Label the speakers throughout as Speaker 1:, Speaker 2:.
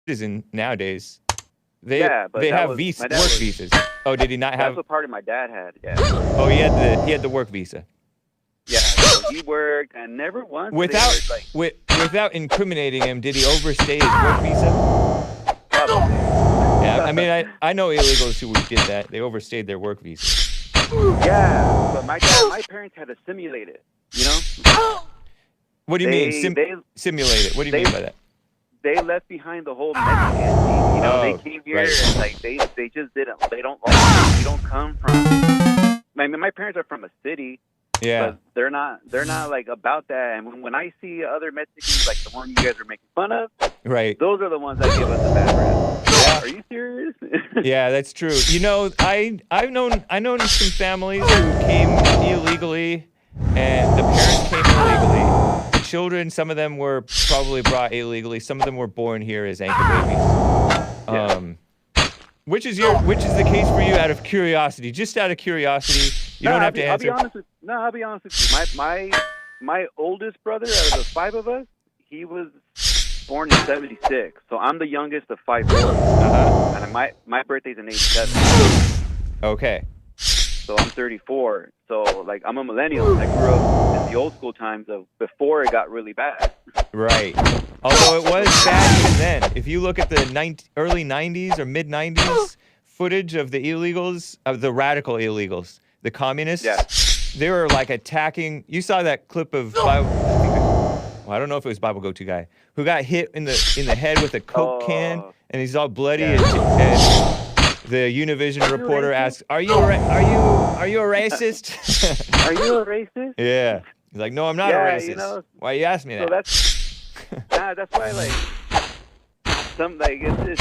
Speaker 1: citizen nowadays. They
Speaker 2: but
Speaker 1: they
Speaker 2: that
Speaker 1: have
Speaker 2: was my dad
Speaker 1: work
Speaker 2: was.
Speaker 1: visas. Oh, did he not
Speaker 2: That's
Speaker 1: have?
Speaker 2: what part of my dad had. Yeah,
Speaker 1: Oh, he had the work visa.
Speaker 2: yeah. So he worked, and never once did they
Speaker 1: Without
Speaker 2: ever like
Speaker 1: without incriminating him, did he overstay his work visa?
Speaker 2: probably.
Speaker 1: Yeah, I mean, I know illegals who did that. They overstayed their work visa.
Speaker 2: Yeah, but my parents had to simulate it. You know,
Speaker 1: What do you mean?
Speaker 2: they
Speaker 1: Simulate it. What do you
Speaker 2: they
Speaker 1: mean by that?
Speaker 2: they left behind the whole Mexican thing. You know, they
Speaker 1: Oh,
Speaker 2: came here
Speaker 1: right.
Speaker 2: and like they just didn't. They don't like. You don't come from. I mean, my parents are from a city,
Speaker 1: Yeah.
Speaker 2: but they're not like about that. And when I see other Mexicans like the one you guys are making fun of,
Speaker 1: Right.
Speaker 2: those are the ones that give us a bad rap.
Speaker 1: Yeah.
Speaker 2: Are you serious?
Speaker 1: Yeah, that's true. You know, I've known some families who came illegally, and the parents came illegally. The children, some of them were probably brought illegally. Some of them were born here as anchor babies. Which is the case for you out of curiosity? Just out of curiosity, you don't have to answer.
Speaker 2: I'll be honest with you. My oldest brother out of the five of us, he was born in '76. So I'm the youngest of 5 boys.
Speaker 1: Uh-huh.
Speaker 2: And my birthday's in '87.
Speaker 1: Okay.
Speaker 2: So I'm 34. So like I'm a millennial. I grew up in the old school times of before it got really bad.
Speaker 1: Right. Although it was bad even then. If you look at the early 90s or mid 90s footage of the illegals, of the radical illegals, the communists, they were like attacking. You saw that clip of I don't know if it was Bible Go-To guy who got hit in the head with a Coke can, and he's all bloody. And the Univision reporter asks, "Are you a racist?"
Speaker 2: Are you a racist?
Speaker 1: Yeah. He's like, "No, I'm not a racist."
Speaker 2: You know,
Speaker 1: why you ask me
Speaker 2: so
Speaker 1: that?
Speaker 2: That's why it's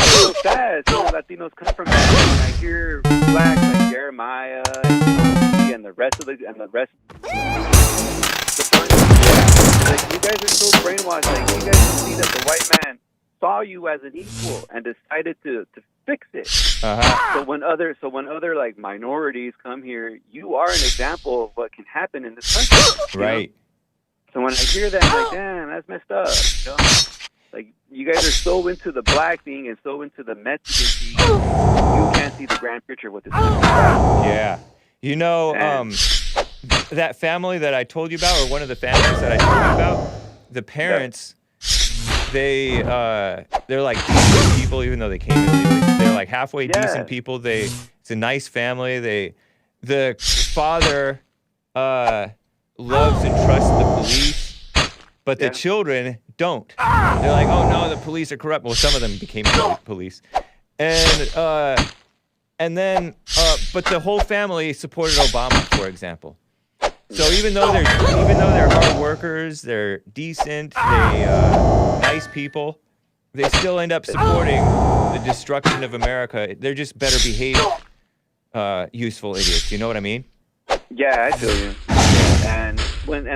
Speaker 2: so sad. Some Latinos come from that. When I hear blacks like Jeremiah and the rest. Like, you guys are so brainwashed. Like, you guys don't see that the white man saw you as an equal and decided to fix it.
Speaker 1: Uh-huh.
Speaker 2: So when other like minorities come here, you are an example of what can happen in this country.
Speaker 1: Right.
Speaker 2: So when I hear that, I'm like, damn, that's messed up. You know? Like, you guys are so into the black thing and so into the Mexican thing, you can't see the grand picture of what this is about.
Speaker 1: Yeah. You know, that family that I told you about, or one of the families that I told you about, the parents, they're like decent people, even though they came illegally. They're like halfway decent people. It's a nice family. The father loves and trusts the police, but the children don't. They're like, oh no, the police are corrupt. Well, some of them became police, and then but the whole family supported Obama, for example. So even though they're hard workers, they're decent, nice people, they still end up supporting the destruction of America. They're just better behaved, useful idiots. You know what I mean?
Speaker 2: Yeah, I feel you. And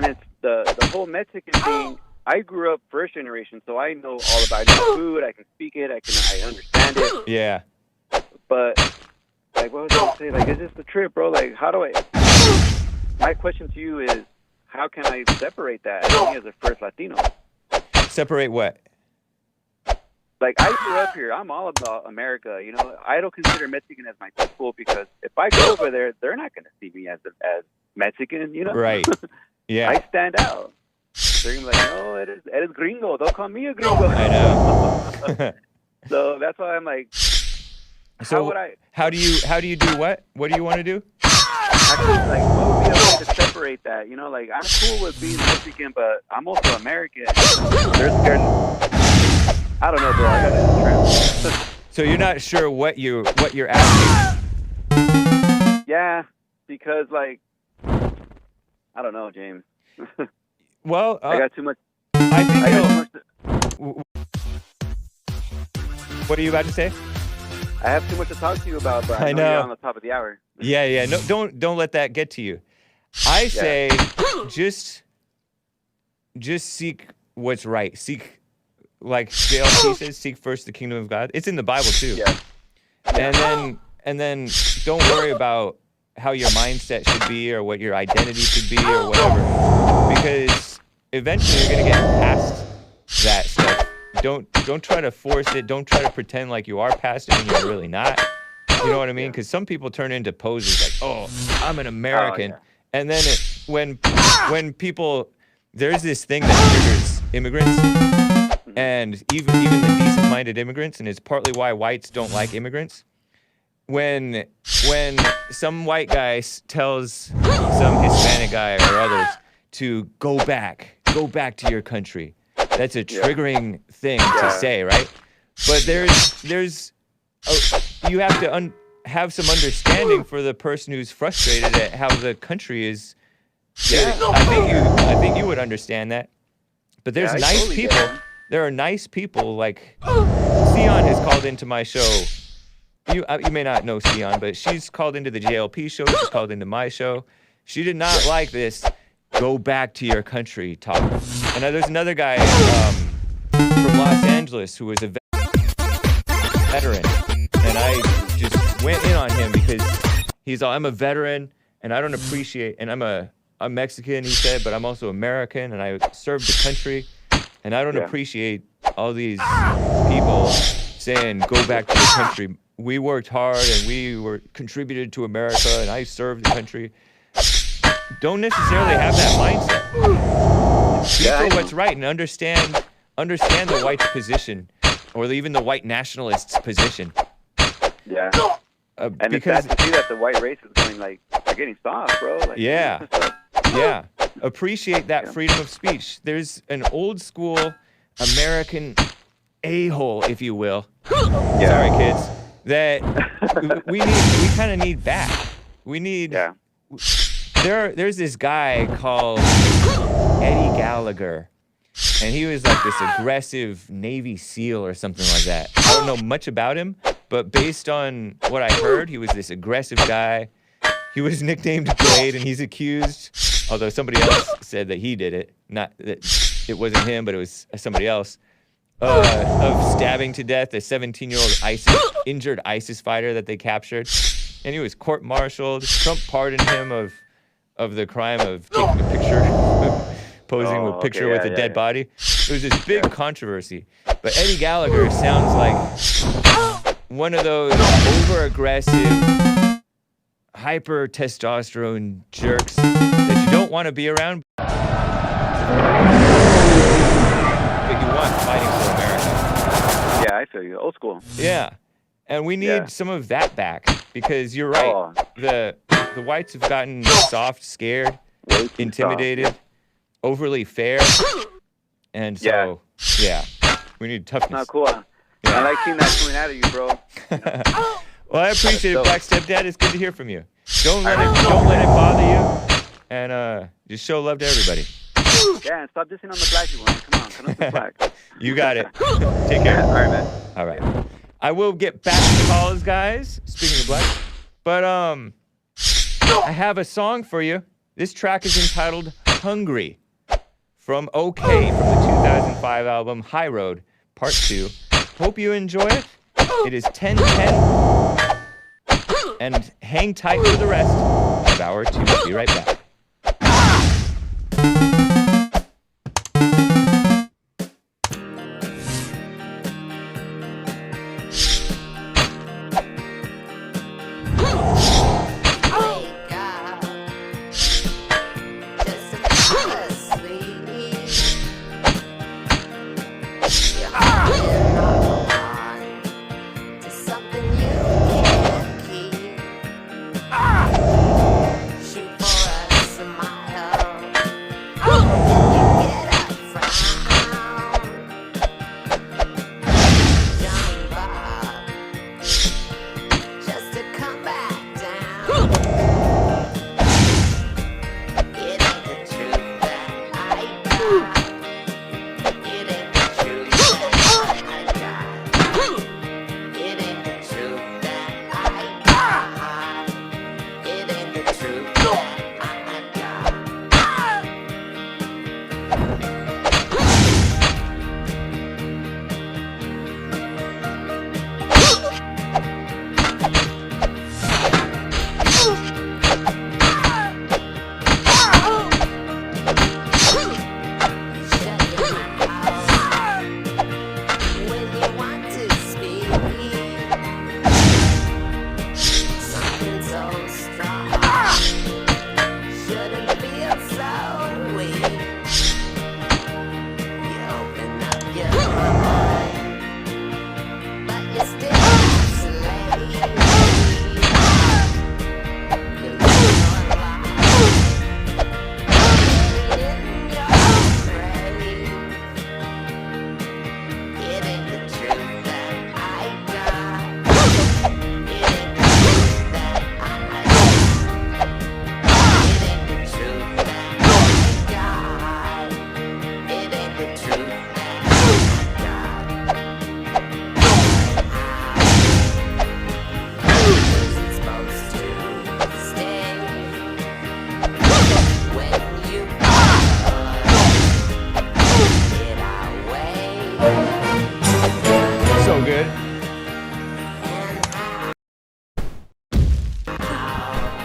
Speaker 2: it's the whole Mexican thing. I grew up first generation, so I know all about food. I can speak it. I understand it.
Speaker 1: Yeah.
Speaker 2: But like, what was I gonna say? Like, it's just a trip, bro. Like, how do I? My question to you is, how can I separate that as a first Latino?
Speaker 1: Separate what?
Speaker 2: Like, I grew up here. I'm all about America. You know, I don't consider Mexican as my people because if I go over there, they're not going to see me as Mexican, you know?
Speaker 1: Right. Yeah.
Speaker 2: I stand out. They're going to be like, oh, it is gringo. Don't call me a gringo.
Speaker 1: I know.
Speaker 2: So that's why I'm like,
Speaker 1: how do you do what? What do you want to do?
Speaker 2: Like, what would be a way to separate that? You know, like, I'm cool with being Mexican, but I'm also American. They're scared. I don't know, bro. I gotta
Speaker 1: So you're not sure what you're asking?
Speaker 2: Yeah, because like, I don't know, James.
Speaker 1: Well,
Speaker 2: I got too much.
Speaker 1: What are you about to say?
Speaker 2: I have too much to talk to you about, but I know you're on the top of the hour.
Speaker 1: Yeah. No, don't let that get to you. I say, just seek what's right. Seek, like JLP says, seek first the kingdom of God. It's in the Bible too.
Speaker 2: Yeah.
Speaker 1: And then don't worry about how your mindset should be or what your identity should be or whatever, because eventually you're gonna get past that stuff Don't try to force it. Don't try to pretend like you are past it when you're really not. You know what I mean? Because some people turn into posers like, oh, I'm an American. And then when people, there's this thing that triggers immigrants, and even the decent-minded immigrants, and it's partly why whites don't like immigrants. When some white guy tells some Hispanic guy or others to go back to your country, that's a triggering thing to say, right? But you have to have some understanding for the person who's frustrated at how the country is. I think you would understand that. But there's nice people. There are nice people like Sion has called into my show. You may not know Sion, but she's called into the JLP show. She's called into my show. She did not like this "go back to your country" talk. And there's another guy from Los Angeles who was a veteran, and I just went in on him because he's all, I'm a veteran, and I don't appreciate, and I'm Mexican, he said, but I'm also American, and I served the country, and I don't appreciate all these people saying, go back to your country. We worked hard, and we contributed to America, and I served the country. Don't necessarily have that mindset. Speak for what's right, and understand the white's position, or even the white nationalists' position.
Speaker 2: Yeah. And it's sad to see that the white race is going, like, they're getting soft, bro. Like,
Speaker 1: yeah. Appreciate that freedom of speech. There's an old school American a-hole, if you will. Sorry, kids. That we kind of need back. We need. Yeah. There's this guy called Eddie Gallagher, and he was like this aggressive Navy SEAL or something like that. I don't know much about him, but based on what I heard, he was this aggressive guy. He was nicknamed Blade, and he's accused, although somebody else said that he did it, not that it wasn't him, but it was somebody else, of stabbing to death a 17-year-old injured ISIS fighter that they captured. And he was court-martialed. Trump pardoned him of the crime of taking a picture, posing a picture with a dead body. It was this big controversy. But Eddie Gallagher sounds like one of those over-aggressive, hyper-testosterone jerks that you don't want to be around, but you want fighting for America.
Speaker 2: Yeah, I feel you. Old school.
Speaker 1: Yeah. And we need some of that back, because you're right. The whites have gotten soft, scared, intimidated, overly fair. And so, we need toughness.
Speaker 2: Not cool. I like seeing that coming out of you, bro.
Speaker 1: Well, I appreciate it, Black Stepdad. It's good to hear from you. Don't let it bother you, and just show love to everybody.
Speaker 2: Yeah, and stop dissing on the black people, man. Come on, come on to the black.
Speaker 1: You got it. Take care.
Speaker 2: All right, man.
Speaker 1: All right. I will get back to calls, guys. Speaking of black, but I have a song for you. This track is entitled "Hungry" from OK from the 2005 album High Road Part 2. Hope you enjoy it. It is 10:10, and hang tight for the rest of hour 2. Be right back.
Speaker 3: Shoot for us.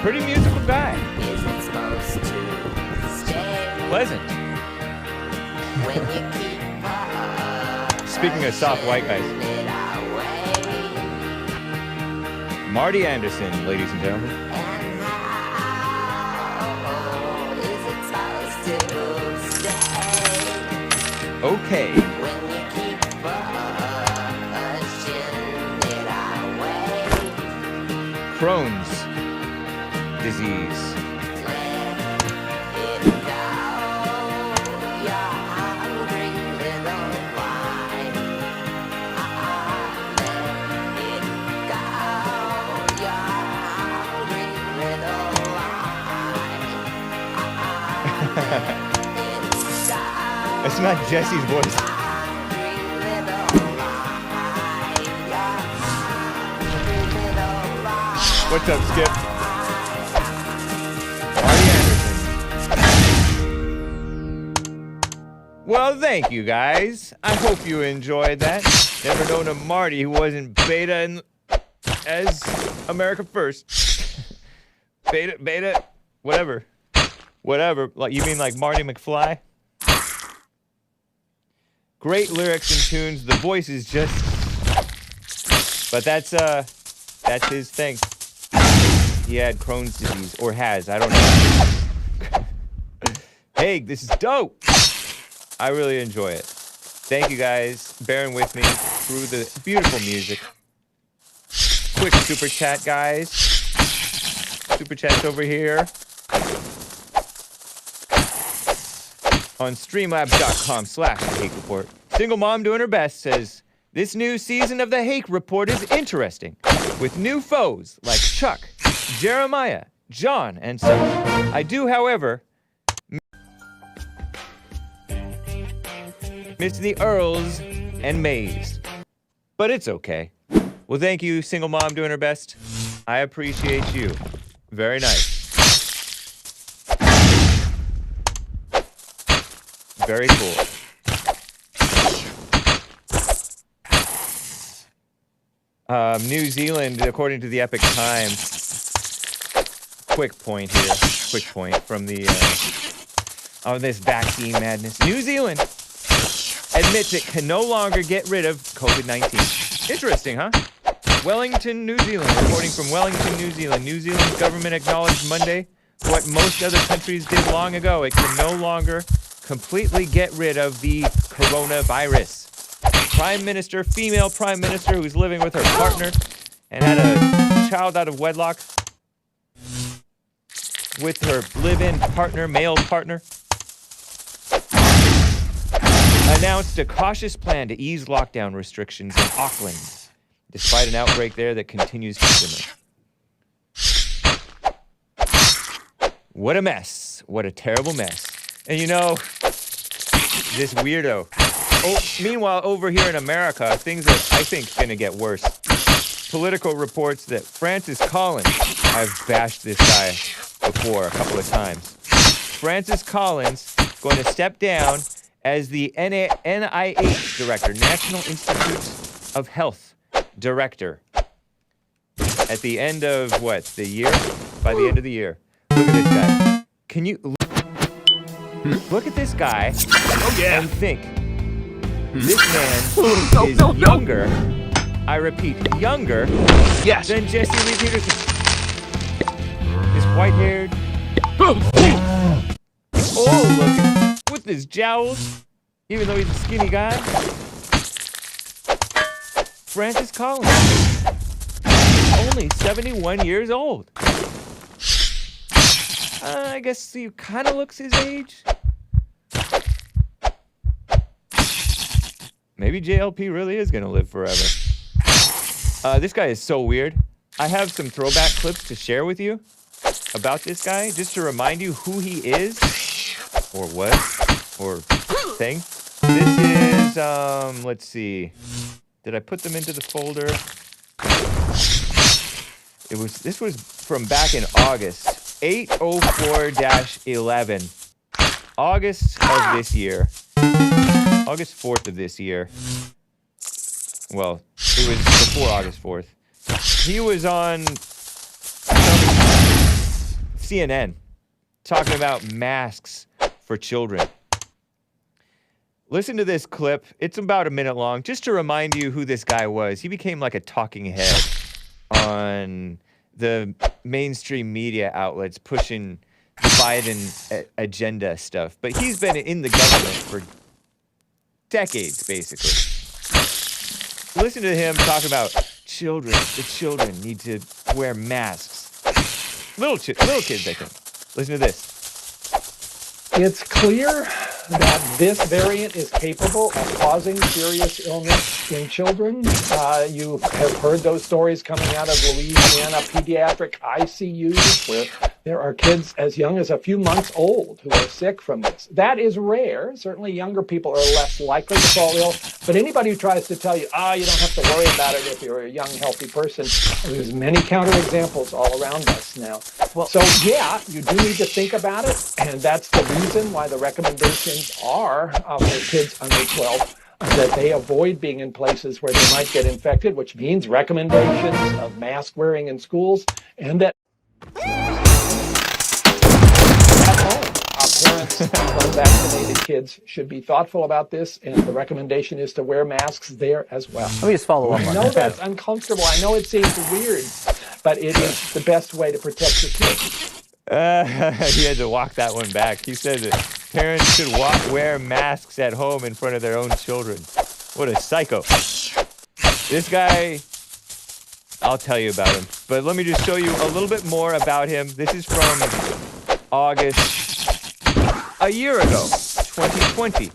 Speaker 1: Pretty musical guy.
Speaker 3: Isn't supposed to stay
Speaker 1: Pleasant.
Speaker 3: when you keep
Speaker 1: Speaking of soft white guys.
Speaker 3: it away.
Speaker 1: Marty Anderson, ladies and gentlemen.
Speaker 3: And how is it supposed to stay
Speaker 1: Okay.
Speaker 3: when you keep pushing it away?
Speaker 1: Crohn's disease.
Speaker 3: Let it go, your hungry little lion. Let it go, your hungry little lion. It's
Speaker 1: That's not Jesse's voice.
Speaker 3: hungry little lion. Hungry little lion.
Speaker 1: What's up, Skip? Marty Anderson. Well, thank you guys. I hope you enjoyed that. Never known a Marty who wasn't beta as America First. beta, whatever. Whatever. Like, you mean like Marty McFly? Great lyrics and tunes. The voice is just... But that's his thing. He had Crohn's disease, or has, I don't know. Hey, this is dope. I really enjoy it. Thank you guys bearing with me through the beautiful music. Quick super chat, guys. Super chat's over here. On streamlabs.com/The Hake Report. Single mom doing her best says, this new season of The Hake Report is interesting, with new foes like Chuck, Jeremiah, John, and such. I do, however, miss the Earls and Mays. But it's okay. Well, thank you, single mom doing her best. I appreciate you. Very nice. Very cool. New Zealand, according to the Epic Times. Quick point here. Quick point from the this vaccine madness. New Zealand admits it can no longer get rid of COVID-19. Interesting, huh? Wellington, New Zealand. Reporting from Wellington, New Zealand. New Zealand's government acknowledged Monday what most other countries did long ago. It can no longer completely get rid of the coronavirus. Prime Minister, female Prime Minister who's living with her partner and had a child out of wedlock with her live-in partner, male partner, announced a cautious plan to ease lockdown restrictions in Auckland, despite an outbreak there that continues to simmer. What a mess. What a terrible mess. And you know, this weirdo. Oh, meanwhile, over here in America, things are, I think, going to get worse. Political reports that Francis Collins, I've bashed this guy before a couple of times. Francis Collins is going to step down as the NIH director, National Institute of Health director. At the end of what, the year? By the end of the year. Look at this guy. Can you look at this guy and think, this man is younger, I repeat, younger than Jesse Lee Peterson. He's white-haired. Oh, look, with his jowls, even though he's a skinny guy. Francis Collins, only 71 years old. I guess he kind of looks his age. Maybe JLP really is going to live forever. This guy is so weird. I have some throwback clips to share with you about this guy, just to remind you who he is, or was, or thing. This is, let's see. Did I put them into the folder? This was from back in August. 804-11. August of this year. August 4th of this year. Well, it was before August 4th. He was on CNN talking about masks for children. Listen to this clip. It's about a minute long, just to remind you who this guy was. He became like a talking head on the mainstream media outlets pushing the Biden agenda stuff. But he's been in the government for decades, basically. Listen to him talk about children. The children need to wear masks. Little kids, I think. Listen to this.
Speaker 4: It's clear that this variant is capable of causing serious illness in children. You have heard those stories coming out of Louisiana pediatric ICUs where there are kids as young as a few months old who are sick from this. That is rare. Certainly younger people are less likely to fall ill. But anybody who tries to tell you, you don't have to worry about it if you're a young, healthy person, there's many counterexamples all around us now. So, yeah, you do need to think about it. And that's the reason why the recommendations are for kids under 12 that they avoid being in places where they might get infected, which means recommendations of mask wearing in schools, and that at home, parents of unvaccinated kids should be thoughtful about this, and the recommendation is to wear masks there as well.
Speaker 5: Let me just follow up on that.
Speaker 4: I know that's uncomfortable. I know it seems weird, but it is the best way to protect your kids.
Speaker 1: He had to walk that one back. He said that parents should wear masks at home in front of their own children. What a psycho. This guy, I'll tell you about him. But let me just show you a little bit more about him. This is from August, a year ago, 2020.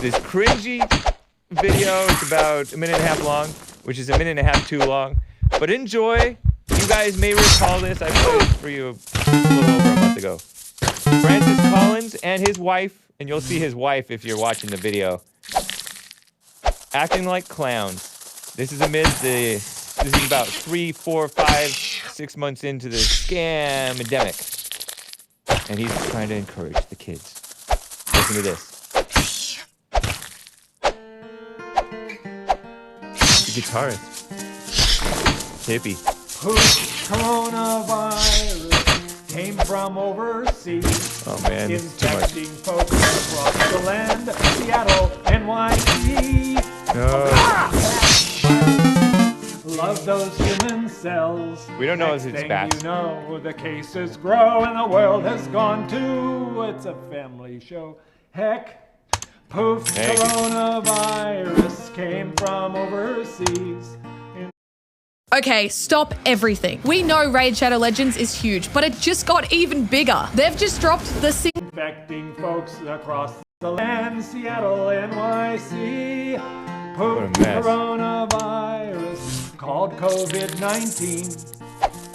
Speaker 1: This cringy video, it's about a minute and a half long, which is a minute and a half too long. But enjoy. You guys may recall this. I played it for you a little over a month ago. Francis Collins and his wife, and you'll see his wife if you're watching the video, acting like clowns. This is this is about 3, 4, 5, 6 months into the scam-endemic. And he's trying to encourage the kids. Listen to this. The guitarist. Hippie.
Speaker 6: Coronavirus came from overseas.
Speaker 1: Oh man, this is too much.
Speaker 6: Infecting folks across the land, Seattle, NYC. Love those human cells.
Speaker 1: We don't know if
Speaker 6: Next
Speaker 1: it's
Speaker 6: thing
Speaker 1: bats.
Speaker 6: You know, the cases grow and the world has gone to. It's a family show. Heck, poof,
Speaker 1: Heck.
Speaker 6: coronavirus came from overseas.
Speaker 7: Okay, stop everything. We know Raid Shadow Legends is huge, but it just got even bigger. They've just dropped the
Speaker 6: Infecting folks across the land, Seattle, NYC.
Speaker 1: What a
Speaker 6: Poof,
Speaker 1: mess.
Speaker 6: coronavirus called COVID-19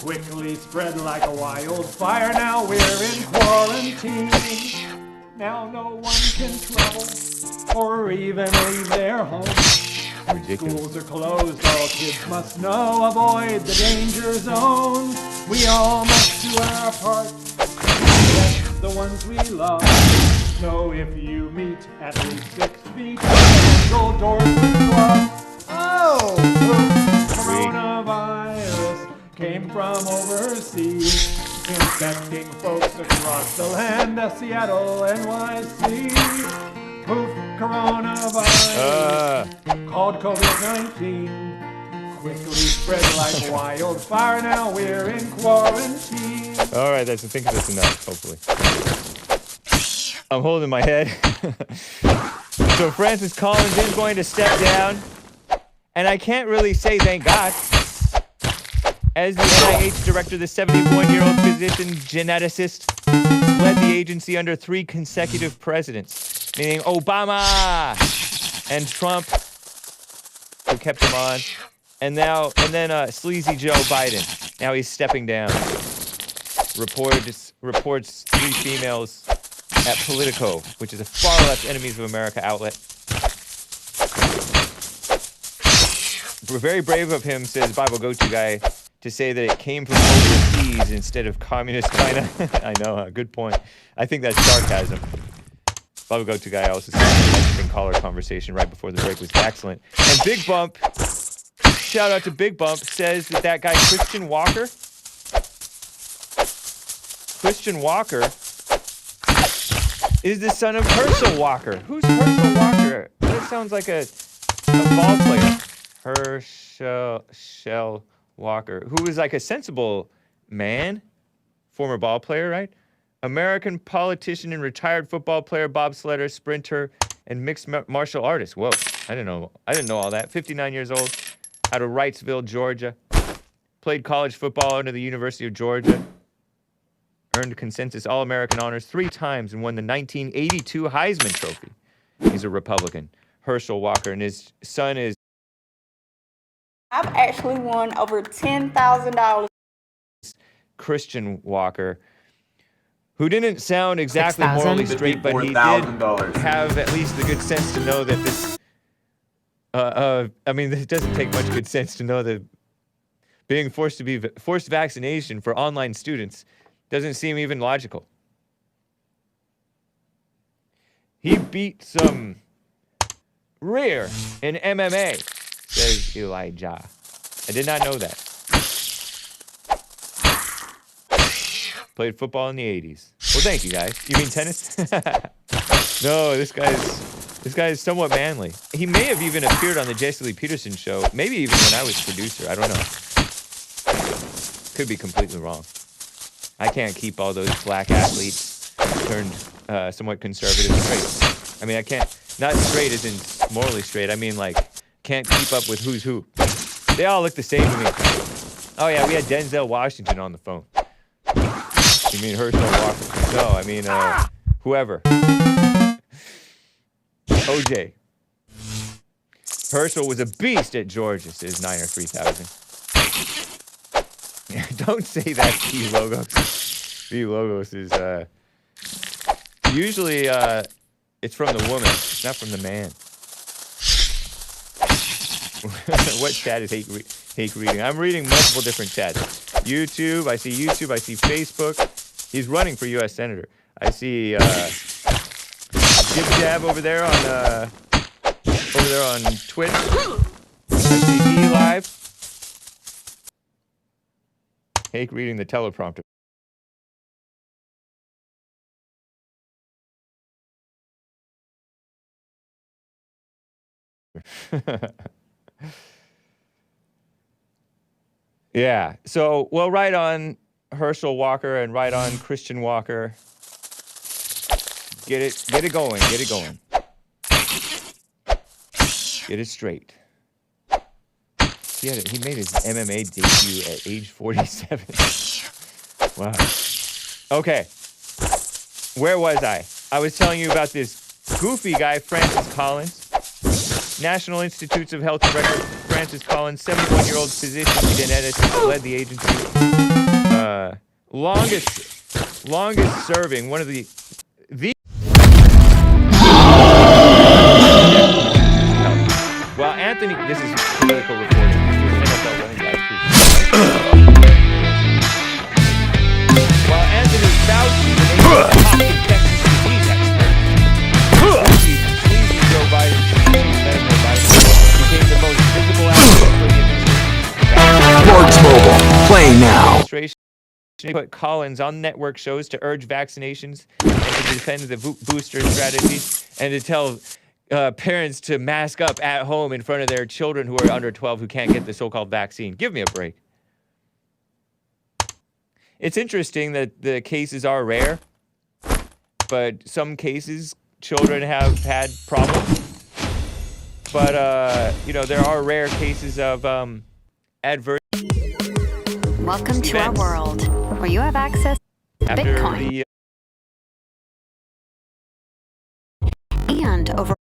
Speaker 6: quickly spread like a wildfire. Now we're in quarantine. Now no one can travel or even leave their home.
Speaker 1: Ridiculous.
Speaker 6: Schools are closed, all kids must know, avoid the danger zone. We all must do our part, protect the ones we love. So if you meet at least 6 feet, central doors will close. Oh, coronavirus came from overseas, infecting folks across the land, Seattle, NYC. Poof, coronavirus called COVID-19 quickly spread like wildfire. Now we're in quarantine.
Speaker 1: All right, I think that's enough, hopefully. I'm holding my head. So Francis Collins is going to step down, and I can't really say thank God. As the NIH director, the 71-year-old physician geneticist led the agency under 3 consecutive presidents, meaning Obama and Trump, who kept him on, and then sleazy Joe Biden. Now he's stepping down. Reports 3 females at Politico, which is a far-left Enemies of America outlet. Very brave of him, says Bible Go-To Guy, to say that it came from overseas instead of communist China. I know, good point. I think that's sarcasm. Bible Go-To Guy also said the Mexican caller conversation right before the break was excellent. And Big Bump, shout out to Big Bump, says that guy Christian Walker, Christian Walker is the son of Herschel Walker. Who's Herschel Walker? That sounds like a ball player. Herschel Walker, who was like a sensible man, former ball player, right? American politician and retired football player, bobsledder, sprinter, and mixed martial artist. Whoa, I didn't know all that. 59 years old, out of Wrightsville, Georgia. Played college football under the University of Georgia. Earned consensus All-American honors 3 times and won the 1982 Heisman Trophy. He's a Republican. Herschel Walker, and his son is
Speaker 5: I've actually won over $10,000.
Speaker 1: Christian Walker, who didn't sound exactly morally straight, but he did have at least the good sense to know that this. I mean, it doesn't take much good sense to know that being forced vaccination for online students doesn't seem even logical. He beat some rear in MMA, says Elijah. I did not know that. Played football in the 80s. Well, thank you, guys. You mean tennis? No, this guy is somewhat manly. He may have even appeared on the Jesse Lee Peterson show, maybe even when I was producer. I don't know. Could be completely wrong. I can't keep all those black athletes turned somewhat conservative straight. I mean, I can't, not straight as in morally straight. I mean, like, can't keep up with who's who. They all look the same to me. Oh, yeah, we had Denzel Washington on the phone. You mean Herschel Walker? No, I mean, whoever. OJ. Herschel was a beast at Georgia, says Niner 3000. Don't say that, Steve Logos. Steve Logos is, usually, it's from the woman. It's not from the man. What chat is hate reading? I'm reading multiple different chats. YouTube, I see Facebook. He's running for U.S. Senator. I see Jib Jab over there on Twitch. I see E Live. Hate reading the teleprompter. Yeah. So, well, right on Herschel Walker and right on Christian Walker. Get it going. Get it going. Get it straight. He made his MMA debut at age 47. Wow. Okay. Where was I? I was telling you about this goofy guy, Francis Collins. National Institutes of Health and Records, Francis Collins, 71-year-old physician geneticist, led the agency. Longest serving, one of the. Well, Anthony, this is political reporting. This is NFL running back. While Anthony Fauci, the nation's top infectious disease expert, sleazy Joe Biden, medical advisor, became the most visible advocate for the administration.
Speaker 8: Sports Mobile, play now.
Speaker 1: They put Collins on network shows to urge vaccinations and to defend the booster strategy and to tell parents to mask up at home in front of their children who are under 12 who can't get the so-called vaccine. Give me a break. It's interesting that the cases are rare, but some cases children have had problems. But, there are rare cases of adverse
Speaker 9: Welcome to our world, where you have access to Bitcoin and over